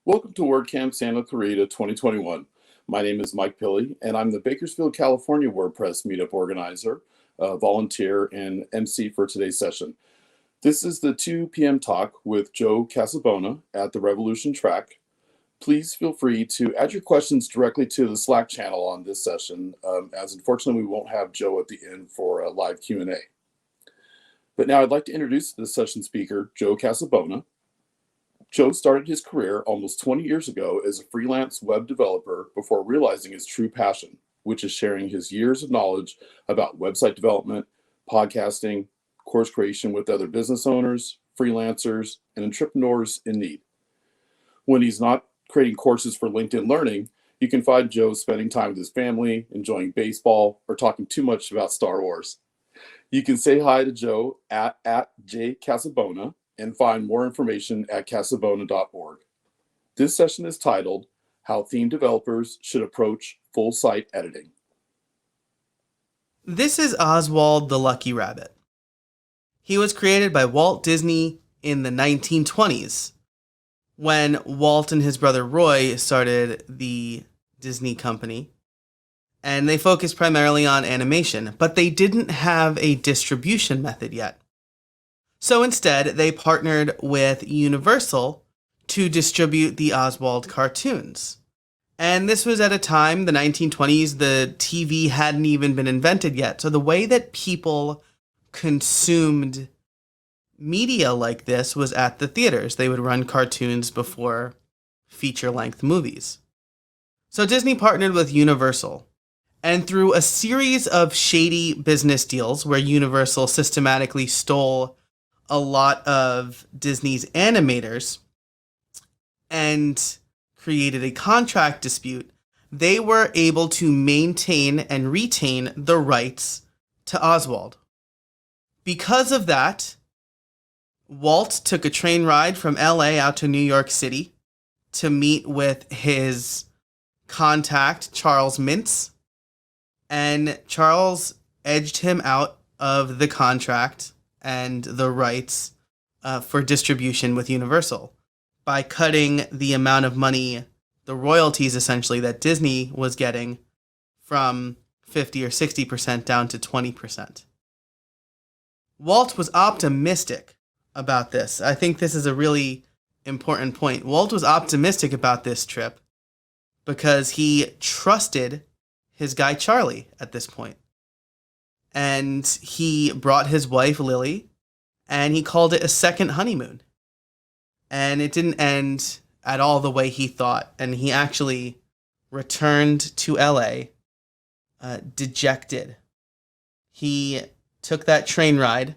Welcome to WordCamp Santa Clarita 2021. My name is Mike Pilley, and I'm the Bakersfield, California WordPress meetup organizer, volunteer, and MC for today's session. This is the 2 p.m. talk with Joe Casabona at the Revolution track. Please feel free to add your questions directly to the Slack channel on this session, as unfortunately we won't have Joe at the end for a live Q&A. But now I'd like to introduce the session speaker, Joe Casabona. Joe started his career almost 20 years ago as a freelance web developer before realizing his true passion, which is sharing his years of knowledge about website development, podcasting, course creation with other business owners, freelancers, and entrepreneurs in need. When he's not creating courses for LinkedIn Learning, you can find Joe spending time with his family, enjoying baseball, or talking too much about Star Wars. You can say hi to Joe at jcasabona and find more information at casabona.org. This session is titled, How Theme Developers Should Approach Full Site Editing. This is Oswald the Lucky Rabbit. He was created by Walt Disney in the 1920s, when Walt and his brother Roy started the Disney company, and they focused primarily on animation, but they didn't have a distribution method yet. So instead, they partnered with Universal to distribute the Oswald cartoons. And this was at a time, the 1920s, the TV hadn't even been invented yet. So the way that people consumed media like this was at the theaters. They would run cartoons before feature-length movies. So Disney partnered with Universal. And through a series of shady business deals where Universal systematically stole a lot of Disney's animators and created a contract dispute, they were able to maintain and retain the rights to Oswald. Because of that, Walt took a train ride from LA out to New York City to meet with his contact, Charles Mintz, and Charles edged him out of the contract and the rights for distribution with Universal by cutting the amount of money, the royalties essentially, that Disney was getting from 50 or 60% down to 20%. Walt was optimistic about this. I think this is a really important point. Walt was optimistic about this trip because he trusted his guy Charlie at this point. And he brought his wife, Lily, and he called it a second honeymoon. And it didn't end at all the way he thought. And he actually returned to LA dejected. He took that train ride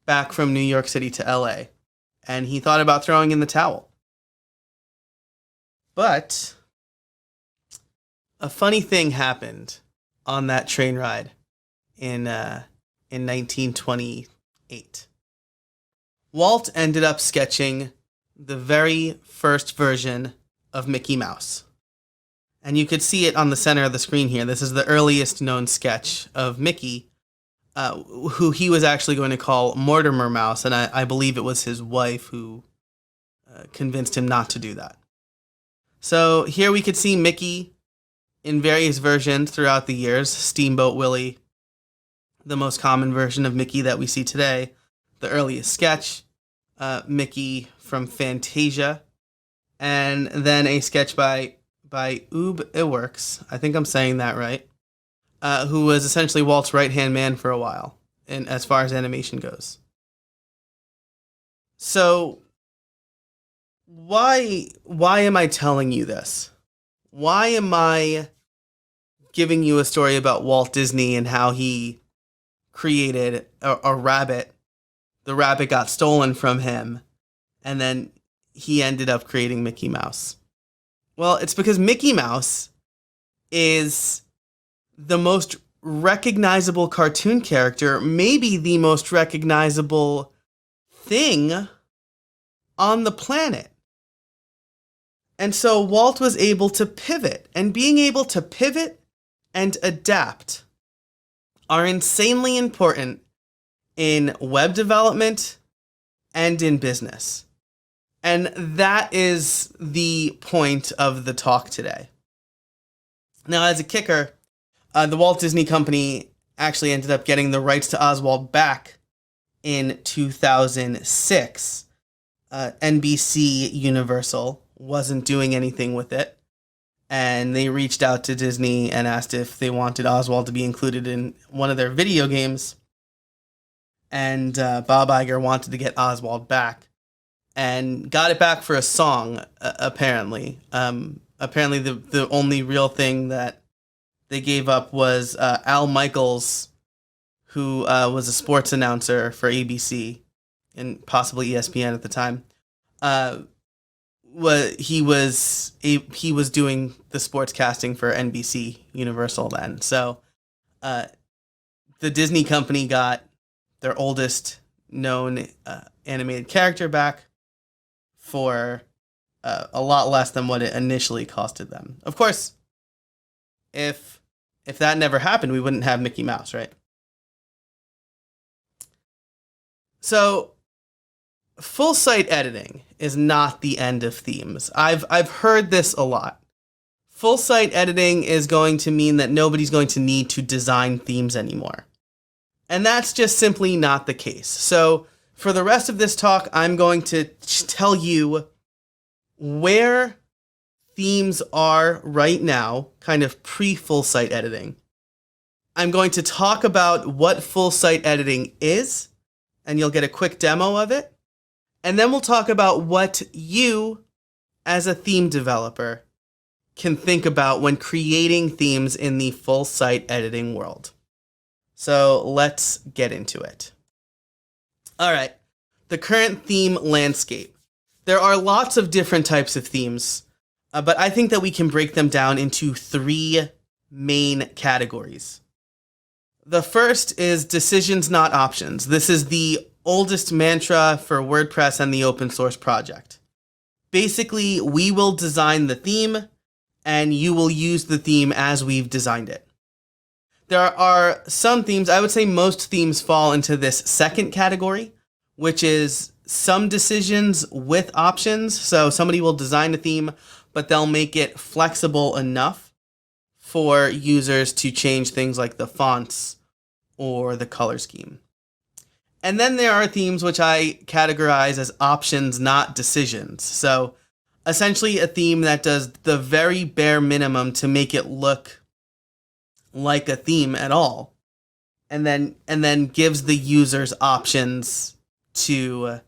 back from New York City to LA, and he thought about throwing in the towel. But a funny thing happened on that train ride in 1928. Walt ended up sketching the very first version of Mickey Mouse. And you could see it on the center of the screen here. This is the earliest known sketch of Mickey, who he was actually going to call Mortimer Mouse, and I believe it was his wife who convinced him not to do that. So here we could see Mickey in various versions throughout the years. Steamboat Willie, the most common version of Mickey that we see today. The earliest sketch, Mickey from Fantasia, and then a sketch by Ub Iwerks, I think I'm saying that right, who was essentially Walt's right-hand man for a while, and as far as animation goes. So, why am I telling you this? Why am I giving you a story about Walt Disney and how he created a rabbit? The rabbit got stolen from him, and then he ended up creating Mickey Mouse. Well, it's because Mickey Mouse is the most recognizable cartoon character, maybe the most recognizable thing on the planet. And so Walt was able to pivot, and being able to pivot and adapt are insanely important in web development and in business. And that is the point of the talk today. Now, as a kicker, the Walt Disney Company actually ended up getting the rights to Oswald back in 2006. NBC Universal wasn't doing anything with it, and they reached out to Disney and asked if they wanted Oswald to be included in one of their video games. And Bob Iger wanted to get Oswald back, and got it back for a song. Apparently, the only real thing that they gave up was Al Michaels, who was a sports announcer for ABC and possibly ESPN at the time. He was doing the sports casting for NBC Universal then. So the Disney company got their oldest known animated character back for a lot less than what it initially costed them. Of course, if that never happened, we wouldn't have Mickey Mouse, right? So, full site editing is not the end of themes. I've heard this a lot. Full site editing is going to mean that nobody's going to need to design themes anymore. And that's just simply not the case. So, for the rest of this talk, I'm going to tell you where themes are right now, kind of pre-full site editing. I'm going to talk about what full site editing is, and you'll get a quick demo of it. And then we'll talk about what you, as a theme developer, can think about when creating themes in the full site editing world. So let's get into it. All right, the current theme landscape. There are lots of different types of themes, but I think that we can break them down into three main categories. The first is decisions, not options. This is the oldest mantra for WordPress and the open source project. Basically, we will design the theme, and you will use the theme as we've designed it. There are some themes, I would say most themes fall into this second category, which is some decisions with options. So somebody will design a theme, but they'll make it flexible enough for users to change things like the fonts or the color scheme. And then there are themes which I categorize as options, not decisions. So essentially a theme that does the very bare minimum to make it look like a theme at all, and then gives the users options to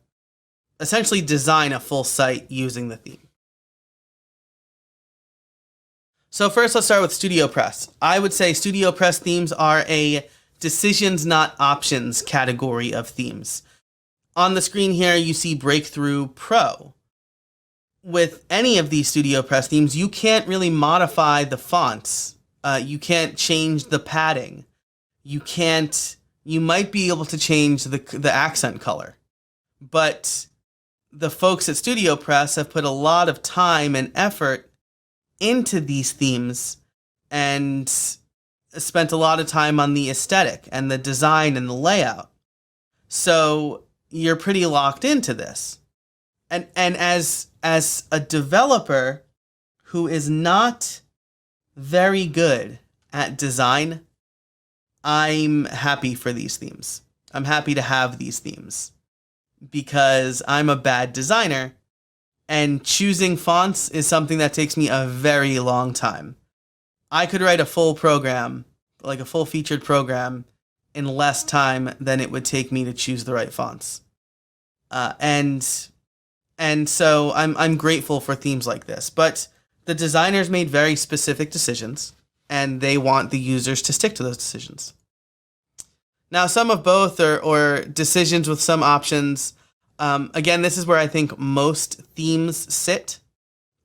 essentially design a full site using the theme. So first, let's start with StudioPress. I would say StudioPress themes are a decisions, not options category of themes. On the screen here, you see Breakthrough Pro. With any of these StudioPress themes, you can't really modify the fonts. You can't change the padding. You might be able to change the accent color. But the folks at StudioPress have put a lot of time and effort into these themes and spent a lot of time on the aesthetic and the design and the layout. So you're pretty locked into this. And as a developer who is not very good at design, I'm happy for these themes. I'm happy to have these themes because I'm a bad designer, and choosing fonts is something that takes me a very long time. I could write a full program, like a full featured program, in less time than it would take me to choose the right fonts. And so I'm grateful for themes like this, but the designers made very specific decisions, and they want the users to stick to those decisions. Now, some of both or decisions with some options. Again, this is where I think most themes sit,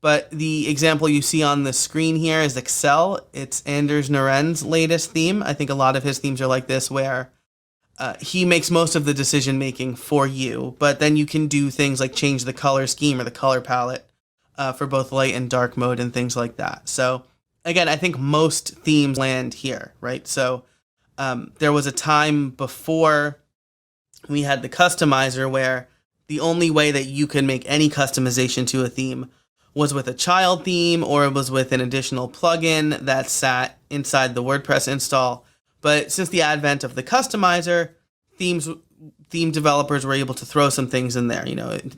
but the example you see on the screen here is Excel. It's Anders Naren's latest theme. I think a lot of his themes are like this, where he makes most of the decision making for you, but then you can do things like change the color scheme or the color palette for both light and dark mode and things like that. So again, I think most themes land here, right? So there was a time before we had the customizer where The only way that you can make any customization to a theme was with a child theme, or it was with an additional plugin that sat inside the WordPress install. But since the advent of the customizer, theme developers were able to throw some things in there.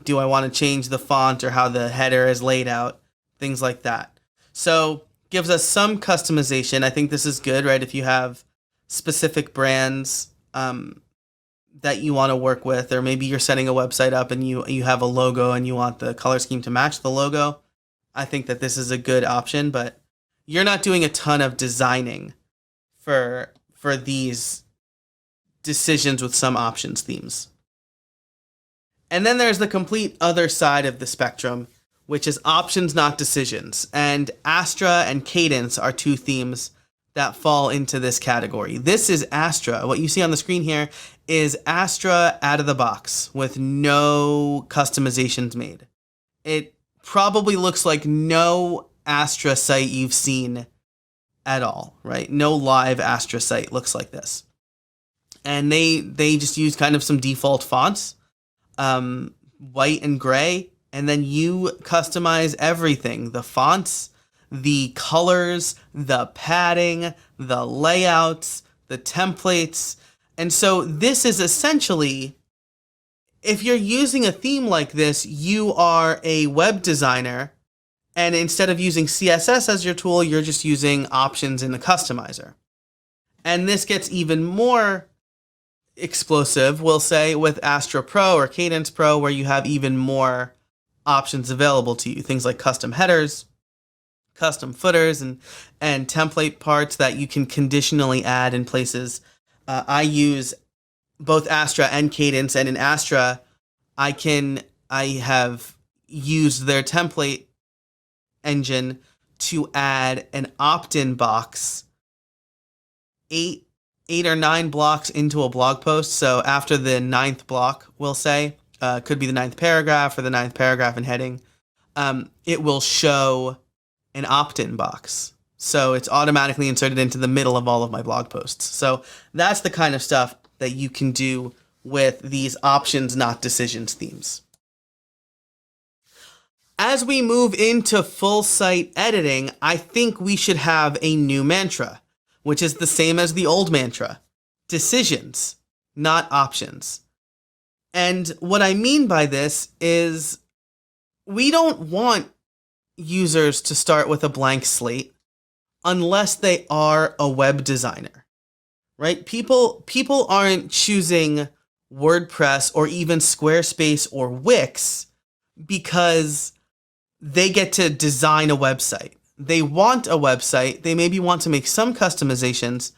Do I want to change the font or how the header is laid out? Things like that. So gives us some customization. I think this is good, right? If you have specific brands that you want to work with, or maybe you're setting a website up and you have a logo and you want the color scheme to match the logo, I think that this is a good option. But you're not doing a ton of designing for these decisions with some options themes. And then there's the complete other side of the spectrum, which is options, not decisions. And Astra and Cadence are two themes that fall into this category. This is Astra. What you see on the screen here is Astra out of the box with no customizations made. It probably looks like no Astra site you've seen at all, right? No live Astra site looks like this. And they just use kind of some default fonts, white and gray, and then you customize everything: the fonts, the colors, the padding, the layouts, the templates. And so this is essentially, if you're using a theme like this, you are a web designer, and instead of using CSS as your tool, you're just using options in the customizer. And this gets even more explosive, we'll say, with Astra Pro or Cadence Pro, where you have even more options available to you. Things like custom headers, custom footers, and template parts that you can conditionally add in places. I use both Astra and Cadence, and in Astra, I have used their template engine to add an opt-in box, eight or nine blocks into a blog post. So after the 9th block, we'll say, could be the 9th paragraph or the 9th paragraph and heading, it will show an opt-in box. So it's automatically inserted into the middle of all of my blog posts. So that's the kind of stuff that you can do with these options, not decisions themes. As we move into full site editing, I think we should have a new mantra, which is the same as the old mantra: decisions, not options. And what I mean by this is we don't want users to start with a blank slate unless they are a web designer, right? People aren't choosing WordPress or even Squarespace or Wix because they get to design a website. They want a website. They maybe want to make some customizations,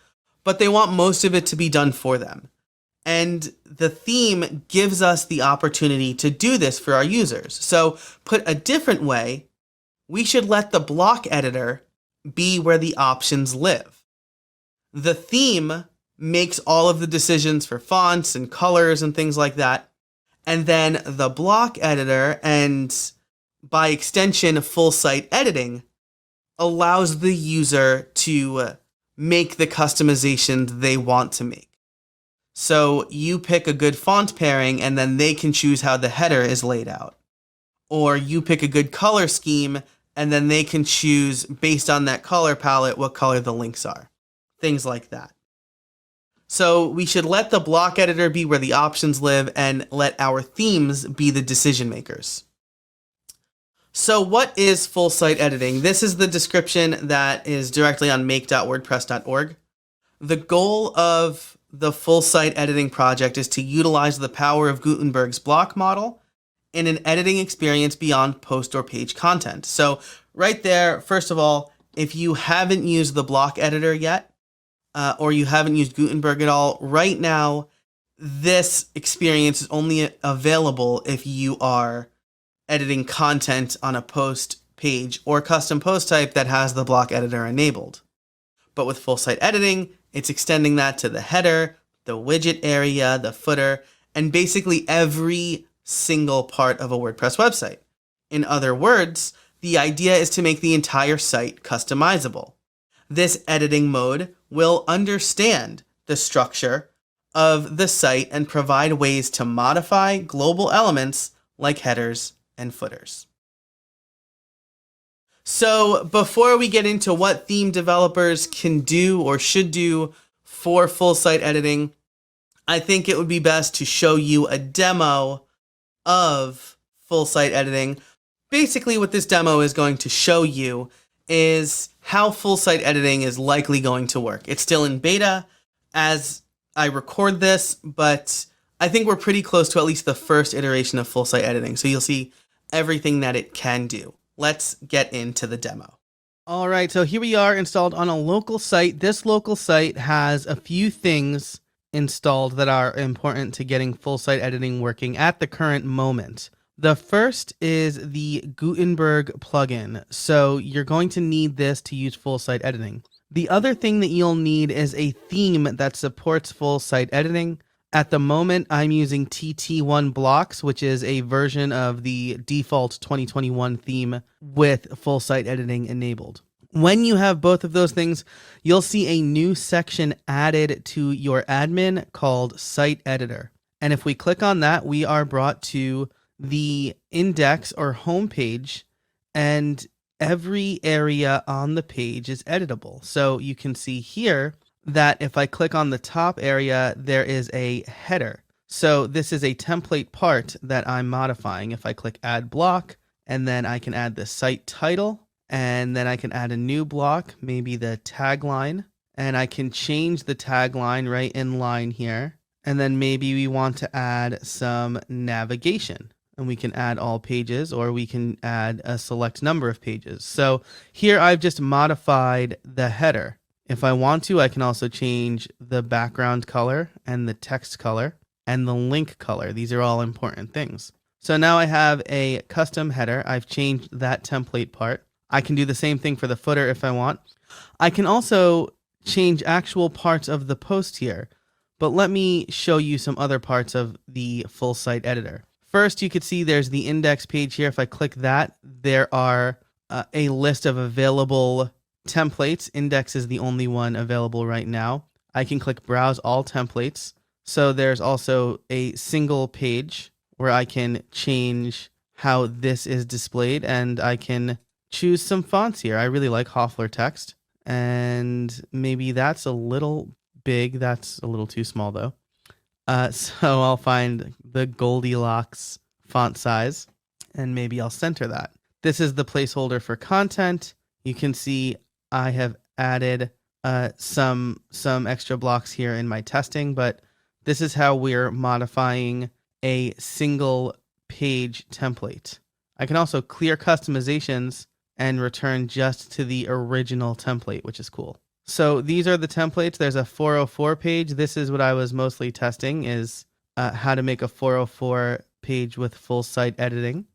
but they want most of it to be done for them. And the theme gives us the opportunity to do this for our users. So put a different way, we should let the block editor be where the options live. The theme makes all of the decisions for fonts and colors and things like that. And then the block editor, and by extension, full site editing, allows the user to make the customizations they want to make. So you pick a good font pairing and then they can choose how the header is laid out. Or you pick a good color scheme and then they can choose, based on that color palette, what color the links are. Things like that. So we should let the block editor be where the options live and let our themes be the decision makers. So what is full site editing? This is the description that is directly on make.wordpress.org. The goal of the full site editing project is to utilize the power of Gutenberg's block model in an editing experience beyond post or page content. So right there, first of all, if you haven't used the block editor yet, or you haven't used Gutenberg at all, right now, this experience is only available if you are editing content on a post page or custom post type that has the block editor enabled. But with full site editing, it's extending that to the header, the widget area, the footer, and basically every single part of a WordPress website. In other words, the idea is to make the entire site customizable. This editing mode will understand the structure of the site and provide ways to modify global elements like headers and footers. So before we get into what theme developers can do or should do for full site editing, I think it would be best to show you a demo of full site editing. Basically, what this demo is going to show you is how full site editing is likely going to work. It's still in beta as I record this, but I think we're pretty close to at least the first iteration of full site editing. So you'll see everything that it can do. Let's get into the demo. All right, so here we are installed on a local site. This local site has a few things installed that are important to getting full site editing working at the current moment. The first is the Gutenberg plugin. So you're going to need this to use full site editing. The other thing that you'll need is a theme that supports full site editing. At the moment, I'm using TT1 Blocks, which is a version of the default 2021 theme with full site editing enabled. When you have both of those things, you'll see a new section added to your admin called Site Editor. And if we click on that, we are brought to the index or home page, and every area on the page is editable. So you can see here that if I click on the top area, there is a header. So this is a template part that I'm modifying. If I click Add Block, and then I can add the site title, and then I can add a new block, maybe the tagline, and I can change the tagline right in line here. And then maybe we want to add some navigation, and we can add all pages, or we can add a select number of pages. So here I've just modified the header. If I want to, I can also change the background color and the text color and the link color. These are all important things. So now I have a custom header. I've changed that template part. I can do the same thing for the footer if I want. I can also change actual parts of the post here, but let me show you some other parts of the full site editor. First, you could see there's the index page here. If I click that, there are a list of available templates. Index is the only one available right now. I can click Browse All Templates. So there's also a single page where I can change how this is displayed, and I can choose some fonts here. I really like Hoffler text, and maybe that's a little big. That's a little too small though. So I'll find the Goldilocks font size, and maybe I'll center that. This is the placeholder for content. You can see I have added some extra blocks here in my testing, but this is how we're modifying a single page template. I can also clear customizations and return just to the original template, which is cool. So these are the templates. There's a 404 page. This is what I was mostly testing, is how to make a 404 page with full site editing.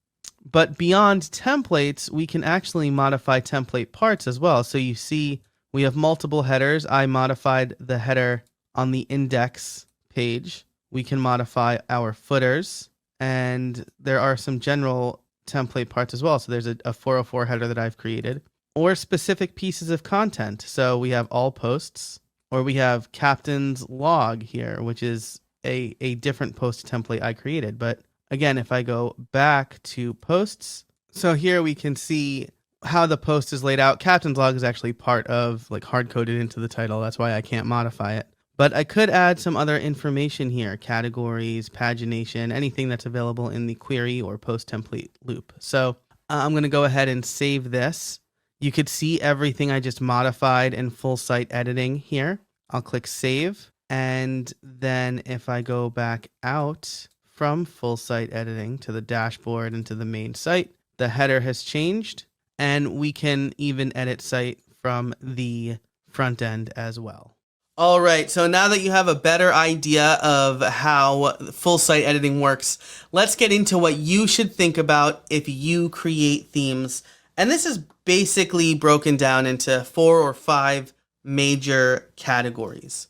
But beyond templates, we can actually modify template parts as well. So you see we have multiple headers. I modified the header on the index page. We can modify our footers, and there are some general template parts as well. So there's a 404 header that I've created, or specific pieces of content. So we have all posts, or we have captain's log here, which is a different post template I created. But again, if I go back to posts, so here we can see how the post is laid out. Captain's log is actually part of, like, hard coded into the title. That's why I can't modify it. But I could add some other information here, categories, pagination, anything that's available in the query or post template loop. So I'm going to go ahead and save this. You could see everything I just modified in full site editing here. I'll click save. And then if I go back out from full site editing to the dashboard and to the main site, the header has changed, and we can even edit site from the front end as well. All right, so now that you have a better idea of how full site editing works, let's get into what you should think about if you create themes. And this is basically broken down into 4 or 5 major categories.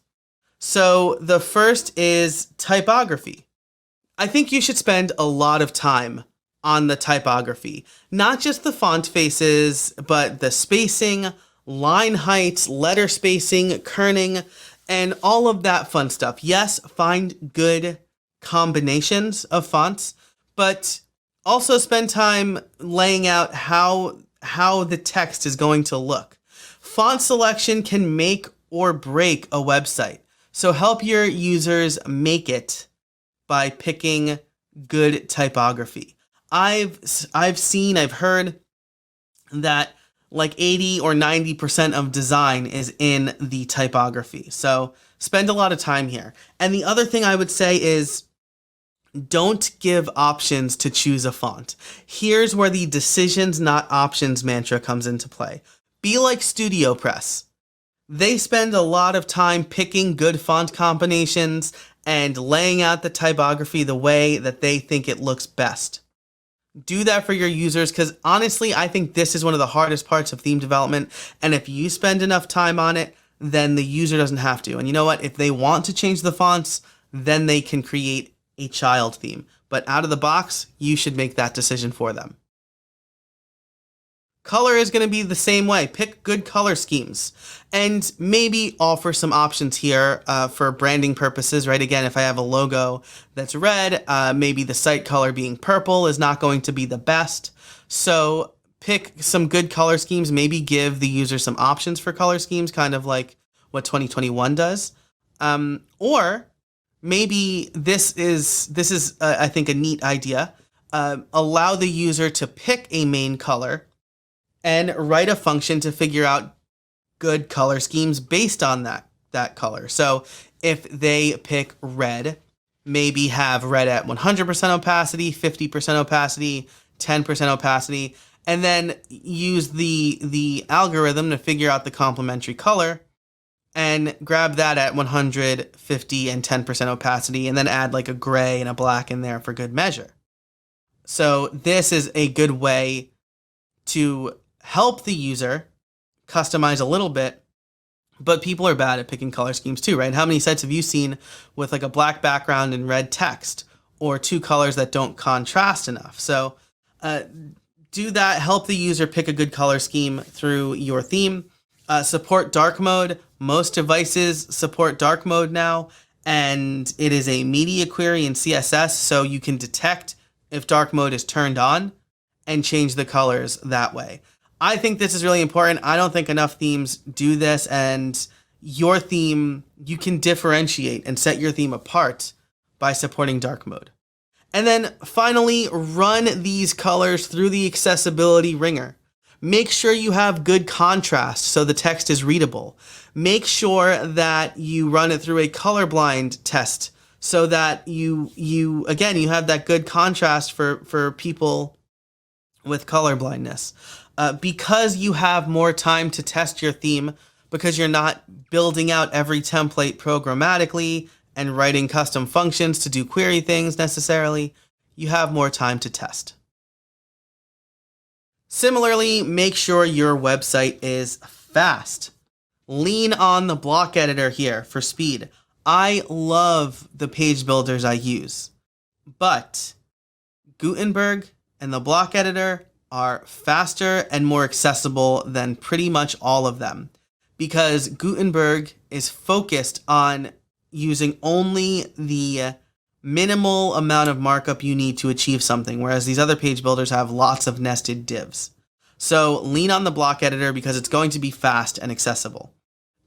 So the first is typography. I think you should spend a lot of time on the typography, not just the font faces, but the spacing, line heights, letter spacing, kerning, and all of that fun stuff. Yes, find good combinations of fonts, but also spend time laying out how the text is going to look. Font selection can make or break a website. So help your users make it by picking good typography. I've heard that like 80 or 90% of design is in the typography. So spend a lot of time here. And the other thing I would say is don't give options to choose a font. Here's where the decisions, not options mantra comes into play. Be like Studio Press. They spend a lot of time picking good font combinations and laying out the typography the way that they think it looks best. Do that for your users, because honestly, I think this is one of the hardest parts of theme development. And if you spend enough time on it, then the user doesn't have to. And you know what? If they want to change the fonts, then they can create a child theme. But out of the box, you should make that decision for them. Color is going to be the same way. Pick good color schemes and maybe offer some options here for branding purposes, right? Again, if I have a logo that's red, maybe the site color being purple is not going to be the best. So pick some good color schemes, maybe give the user some options for color schemes, kind of like what 2021 does. Or maybe this is I think a neat idea. Allow the user to pick a main color and write a function to figure out good color schemes based on that color. So if they pick red, maybe have red at 100% opacity, 50% opacity, 10% opacity, and then use the algorithm to figure out the complementary color and grab that at 100, 50, and 10% opacity, and then add like a gray and a black in there for good measure. So this is a good way to help the user customize a little bit, but people are bad at picking color schemes too, right? How many sites have you seen with like a black background and red text, or two colors that don't contrast enough? So do that, help the user pick a good color scheme through your theme. Support dark mode. Most devices support dark mode now, and it is a media query in CSS, so you can detect if dark mode is turned on and change the colors that way. I think this is really important. I don't think enough themes do this, and your theme, you can differentiate and set your theme apart by supporting dark mode. And then finally, run these colors through the accessibility ringer. Make sure you have good contrast so the text is readable. Make sure that you run it through a colorblind test so that you have that good contrast for people with color blindness. Because you have more time to test your theme, because you're not building out every template programmatically and writing custom functions to do query things necessarily, you have more time to test. Similarly, make sure your website is fast. Lean on the block editor here for speed. I love the page builders I use, but Gutenberg and the block editor are faster and more accessible than pretty much all of them, because Gutenberg is focused on using only the minimal amount of markup you need to achieve something, whereas these other page builders have lots of nested divs. So lean on the block editor because it's going to be fast and accessible.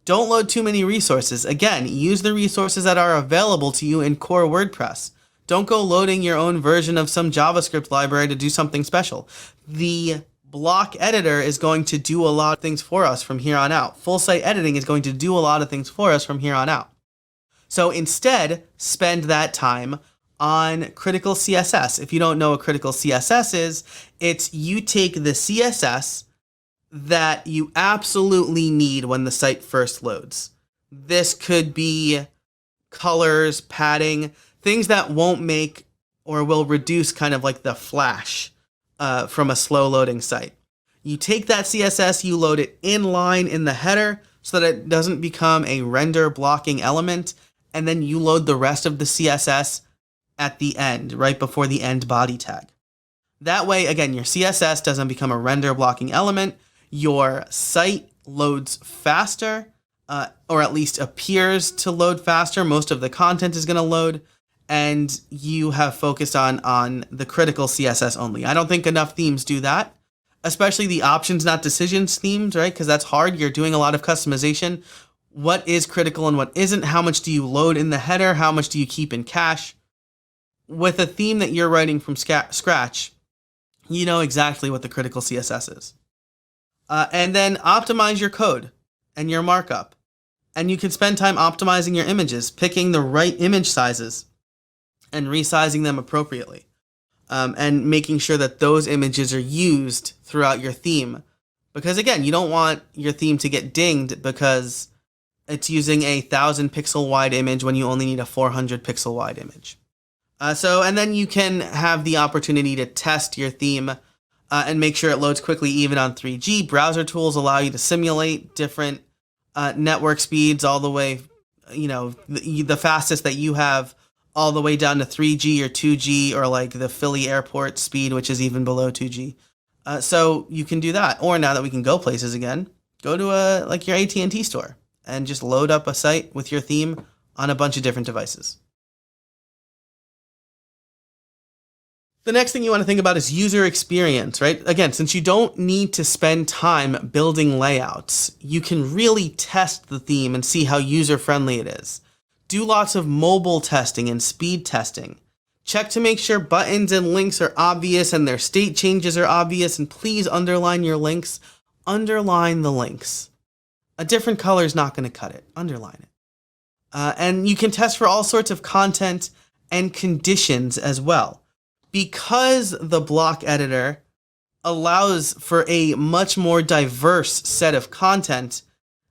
Don't load too many resources. Again, use the resources that are available to you in core WordPress. Don't go loading your own version of some JavaScript library to do something special. The block editor is going to do a lot of things for us from here on out. Full site editing is going to do a lot of things for us from here on out. So instead, spend that time on critical CSS. If you don't know what critical CSS is, it's you take the CSS that you absolutely need when the site first loads. This could be colors, padding, things that won't make or will reduce kind of like the flash from a slow loading site. You take that CSS, you load it inline in the header so that it doesn't become a render blocking element, and then you load the rest of the CSS at the end, right before the end body tag. That way, again, your CSS doesn't become a render blocking element, your site loads faster, or at least appears to load faster. Most of the content is going to load, and you have focused on the critical CSS only. I don't think enough themes do that, especially the options, not decisions themes, right? Because that's hard. You're doing a lot of customization. What is critical and what isn't? How much do you load in the header? How much do you keep in cache? With a theme that you're writing from scratch, you know exactly what the critical CSS is. And then optimize your code and your markup. And you can spend time optimizing your images, picking the right image sizes and resizing them appropriately. And making sure that those images are used throughout your theme. Because again, you don't want your theme to get dinged because it's using a 1,000 pixel wide image when you only need a 400 pixel wide image. And then you can have the opportunity to test your theme and make sure it loads quickly even on 3G. Browser tools allow you to simulate different network speeds all the way, the fastest that you have all the way down to 3G or 2G or like the Philly airport speed, which is even below 2G. So you can do that. Or now that we can go places again, go to your AT&T store and just load up a site with your theme on a bunch of different devices. The next thing you want to think about is user experience, right? Again, since you don't need to spend time building layouts, you can really test the theme and see how user-friendly it is. Do lots of mobile testing and speed testing. Check to make sure buttons and links are obvious and their state changes are obvious, and please underline your links. Underline the links. A different color is not going to cut it. Underline it. And you can test for all sorts of content and conditions as well. Because the block editor allows for a much more diverse set of content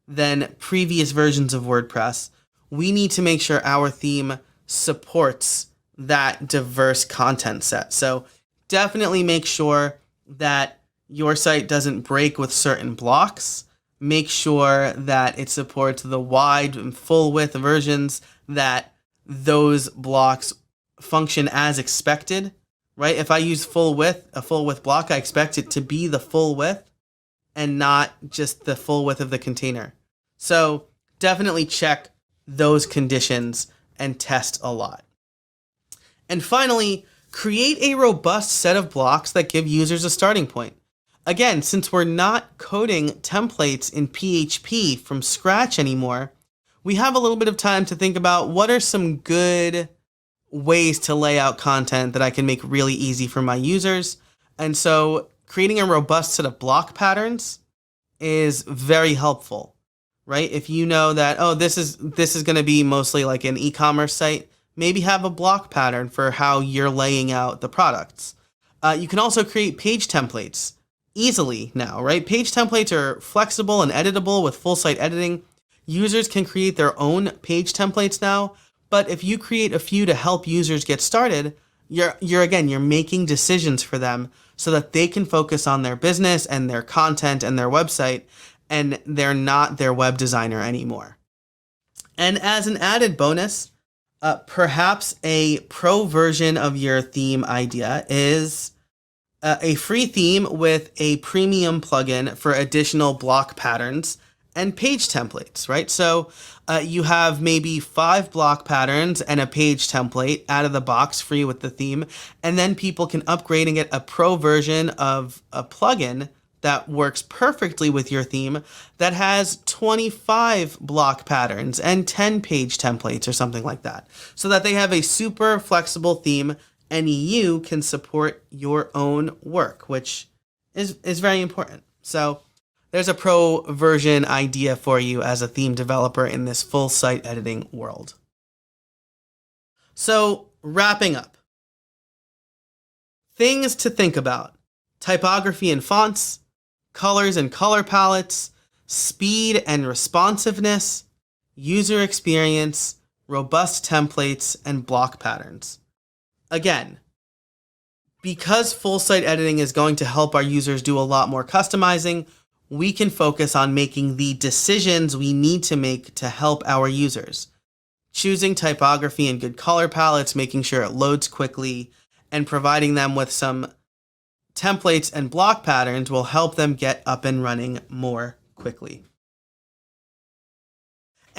than previous versions of WordPress, we need to make sure our theme supports that diverse content set. So definitely make sure that your site doesn't break with certain blocks. Make sure that it supports the wide and full width versions, that those blocks function as expected. Right? If I use a full width block, I expect it to be the full width and not just the full width of the container. So definitely check those conditions and test a lot. And finally, create a robust set of blocks that give users a starting point. Again, since we're not coding templates in PHP from scratch anymore, we have a little bit of time to think about what are some good ways to lay out content that I can make really easy for my users. And so creating a robust set of block patterns is very helpful, right? If you know that, this is going to be mostly like an e-commerce site, maybe have a block pattern for how you're laying out the products. You can also create page templates easily now, right? Page templates are flexible and editable with full site editing. Users can create their own page templates now. But if you create a few to help users get started, you're making decisions for them so that they can focus on their business and their content and their website, and they're not their web designer anymore. And as an added bonus, perhaps a pro version of your theme idea is a free theme with a premium plugin for additional block patterns and page templates, right? So you have maybe 5 block patterns and a page template out of the box free with the theme, and then people can upgrade and get a pro version of a plugin that works perfectly with your theme that has 25 block patterns and 10 page templates or something like that, so that they have a super flexible theme and you can support your own work, which is very important. So there's a pro version idea for you as a theme developer in this full site editing world. So wrapping up, things to think about: typography and fonts, colors and color palettes, speed and responsiveness, user experience, robust templates, and block patterns. Again, because full site editing is going to help our users do a lot more customizing, we can focus on making the decisions we need to make to help our users. Choosing typography and good color palettes, making sure it loads quickly, and providing them with some templates and block patterns will help them get up and running more quickly.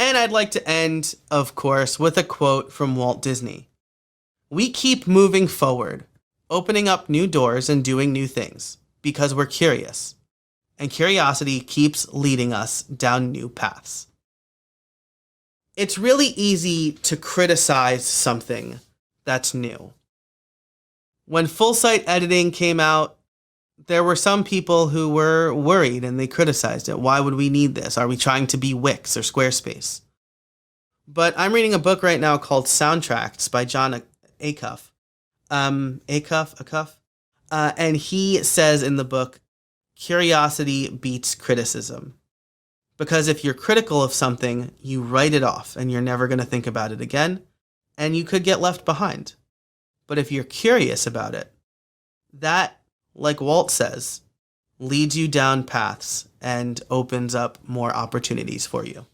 And I'd like to end, of course, with a quote from Walt Disney. We keep moving forward, opening up new doors and doing new things because we're curious. And curiosity keeps leading us down new paths. It's really easy to criticize something that's new. When full site editing came out, there were some people who were worried and they criticized it. Why would we need this? Are we trying to be Wix or Squarespace? But I'm reading a book right now called Soundtracks by John Acuff. And he says in the book, curiosity beats criticism. Because if you're critical of something, you write it off and you're never going to think about it again, and you could get left behind. But if you're curious about it, that, like Walt says, leads you down paths and opens up more opportunities for you.